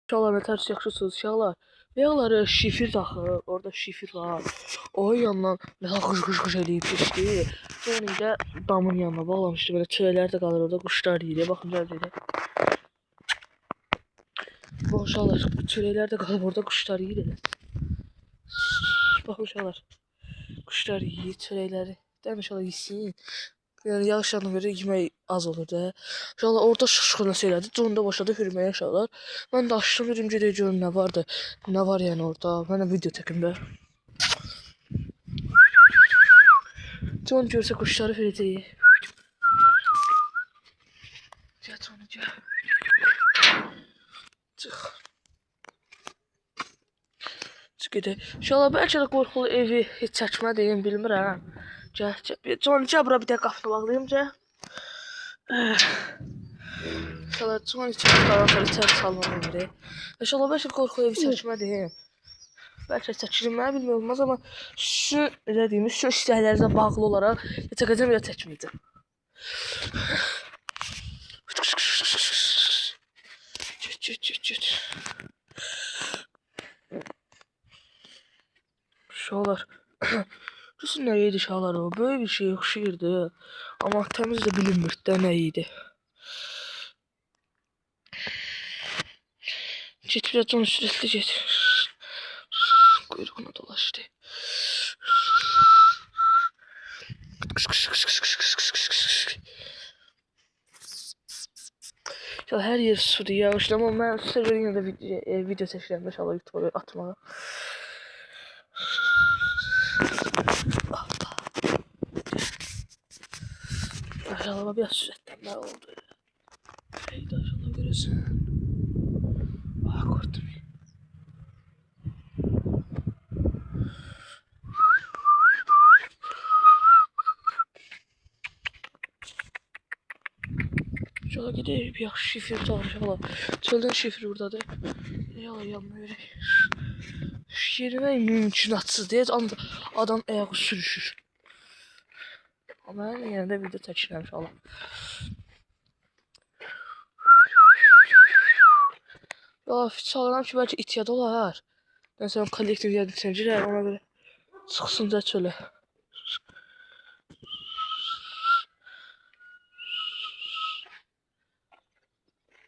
Uşaqlar nə tərsi yaxşısınız uşaqlar. Ayaqları şifir taxır, orada şifir var. O yandan mesela qış eləyib keçdi. Sonra da damın yanına bağlamışdı. Böyle çörəklər də qalır orada, quşlar yeyir. Baxın görürlər. Bu uşaqlar çörəklər də qalır orada, quşlar yeyir. Baxın uşaqlar. Quşlar yeyir çörəkləri. Dəmə uşaqlar yesin. Yani yağışlarına göre yemək az olur da. Uşaqlar orada şuşquna söylədi. Sonunda başladı hürməyə uşaqlar. Mən də açdım dedim gedək görüm nə vardı. Nə var yəni orada. Mən də video çəkim də. Con görsə quşları verəcək. Gəl Con gəl. Çıx. Çıx gedək. Uşaqlar bəlkə də qorxulu evi heç çəkmədiyim bilmirəm. Gəl gəl. Con gəl bura bir də qapını bağlayım gəl. İnşallah son içeri kalan sonra içeri salmam dedi. İnşallah belki korku evi çəkmədiyim. Belki çəkirim, mən bilmiyorum olmaz ama şu dediğimiz şu istəklərinizə bağlı olaraq ya çəkəcəm ya çəkməyəcəm. Get. Uşaqlar. Düşün nə yedi uşaqlar o? Böyle bir şey oxşayırdı. Amma təmiz də bilinmirdi də nə yedi. Get biraz onu sürekli get. Kuyruğuna dolaştı. Ya her yer sudu ya. İşte ama ben serverin yanında video çəkirəm inşallah YouTube'a atmağa. İnşallah biraz sürətlenmə oldu. Haydi inşallah görəsən. Ah korktum. İnşallah gidelim bir yaxşı şifir tutar inşallah. Çöldən şifir buradadır. Yala yanına verək. Yerimək mümkünatsız deyək. Adam ayağı sürüşür. Ama mən yenə də video çəkirəm inşallah. Ya çalıram ki belki it yada olar. Mesela kollektiv yardım sevciler ona göre çıxsın da çölə.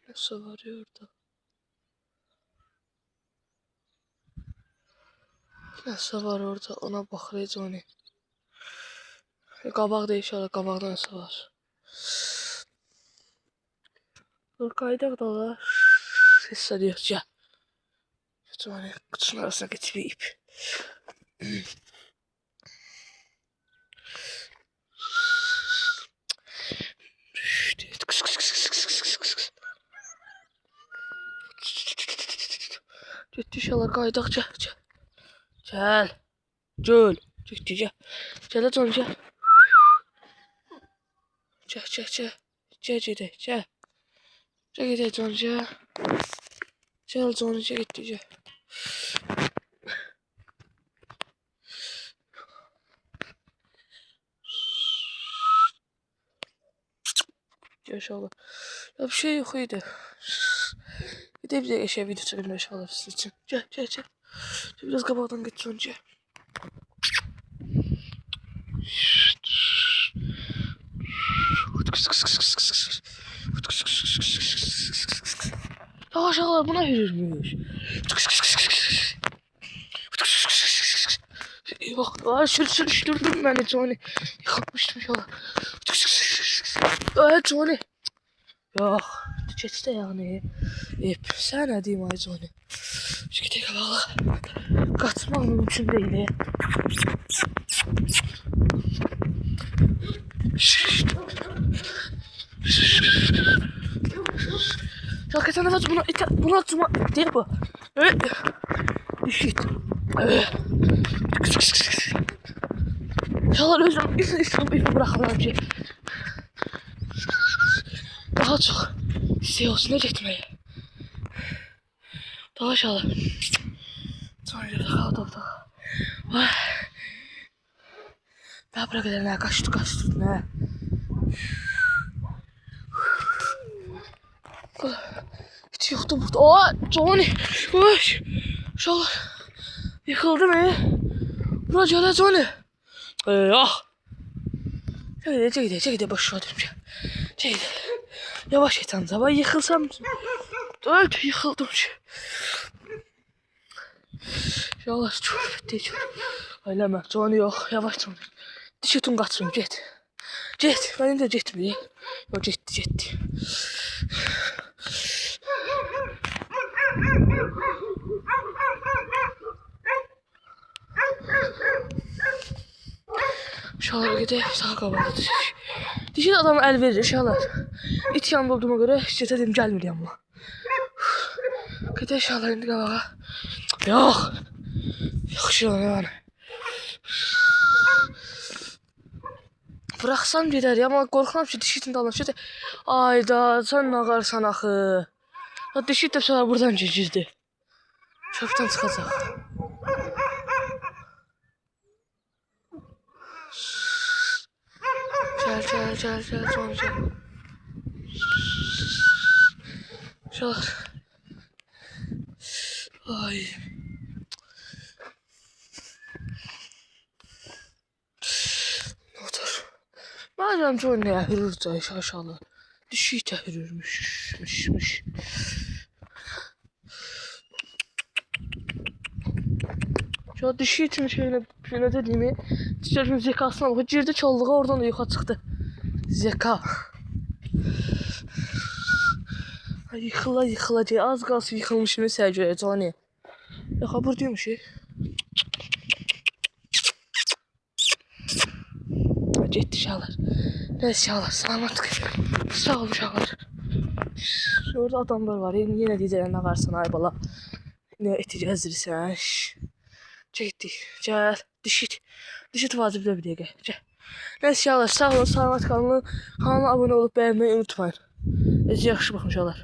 Nasıl var ya orada? Nasıl var orada? Ona baxırıq onu. Qabaq da inşallah qabaqda nasıl var? Qaydaq da var. Ses ediyor ya. Hani kutunun arasına getirip. Getdi inşallah qaydaq gəl. Göl. Getdi gəl. Gəl Con gəl. Gəl. Gəl gedək. Gəl gedək Con gəl. Gəl Con getdi gəl. İnşallah. Ya bir şey yok idi. Bir de bize eşya video çekelim inşallah sizin için. Gel. Biraz kabağdan geç önce. Ya aşağılar buna yürürmüş. Bak sürüştürdüm beni Johnny. Yıkatmıştım inşallah. Johnny. Yok. Geçti yani. Sen ne diyeyim ay Johnny. Şu gidelim bak. Kaçmak mümkün değil. Ya kesin nefes buna atma değil bu. Düşüt. Yalan özüm İslam ipi bırakamam ki. Daha çok siyasına gitmeye. Daha aşağıda. Sonra bir daha. Daha bırak edelim kaçtı ne. Yıxdı burada. Aa, Johnny. Oy. Uşaqlar. Yıxıldım Bura gələ Johnny. Ah. Çəkdə başa düşmüşəm. Çəkdə. Yavaş et Hamza. Vay yıxılsam. Evet yıxıldım. Uşaqlar çox bitdi. Eləmə. Johnny yox. Yavaş Johnny. Dişitun qaçsın. Get. Get. Mənim də getmir. Yox getdi. Uşaqlar gedək sağa qabağa. Dişi adam əl verir uşaqlar. İt yanında olduğuma görə heç dedim gəlmir yanıma. Gedək uşaqlar indi qabağa. Yox. Yaxşı ne var? Bıraksam gider ya ama qorxuram ki dişitin dalınca. Ayda sen ne qarsan axı. Ya dişit de sonra buradan girdi. Çöpten çıxacaq. Gel sonra gel. Uşaqlar. Ay. Otur. Madem Johnny'ye hürürsə aşağı. Dişi də hürürmüş. Şu dişi için şöyle dediğimi dişlerin zekasına bak. Girdi çaldığı oradan da yukarı çıktı. Zeka. Yıkıla diye az kalsın yıkılmışını sərgəyə Johnny. Ya xabır diyormuş Getdi uşaqlar. Nə uşaqlar, salamat. Sağ ol uşaqlar. Orada adamlar var. Yenə deyəcəklər nə qarsan ay bala. Nə eti gəzdirirsən? Getdik. Gəl. Dişit vaciblə bir dəqiqə. Gəl. Nə uşaqlar, sağ olun, salamat qalın. Kanala abunə olub bəyənməyi unutmayın. Yaxşı baxın uşaqlar.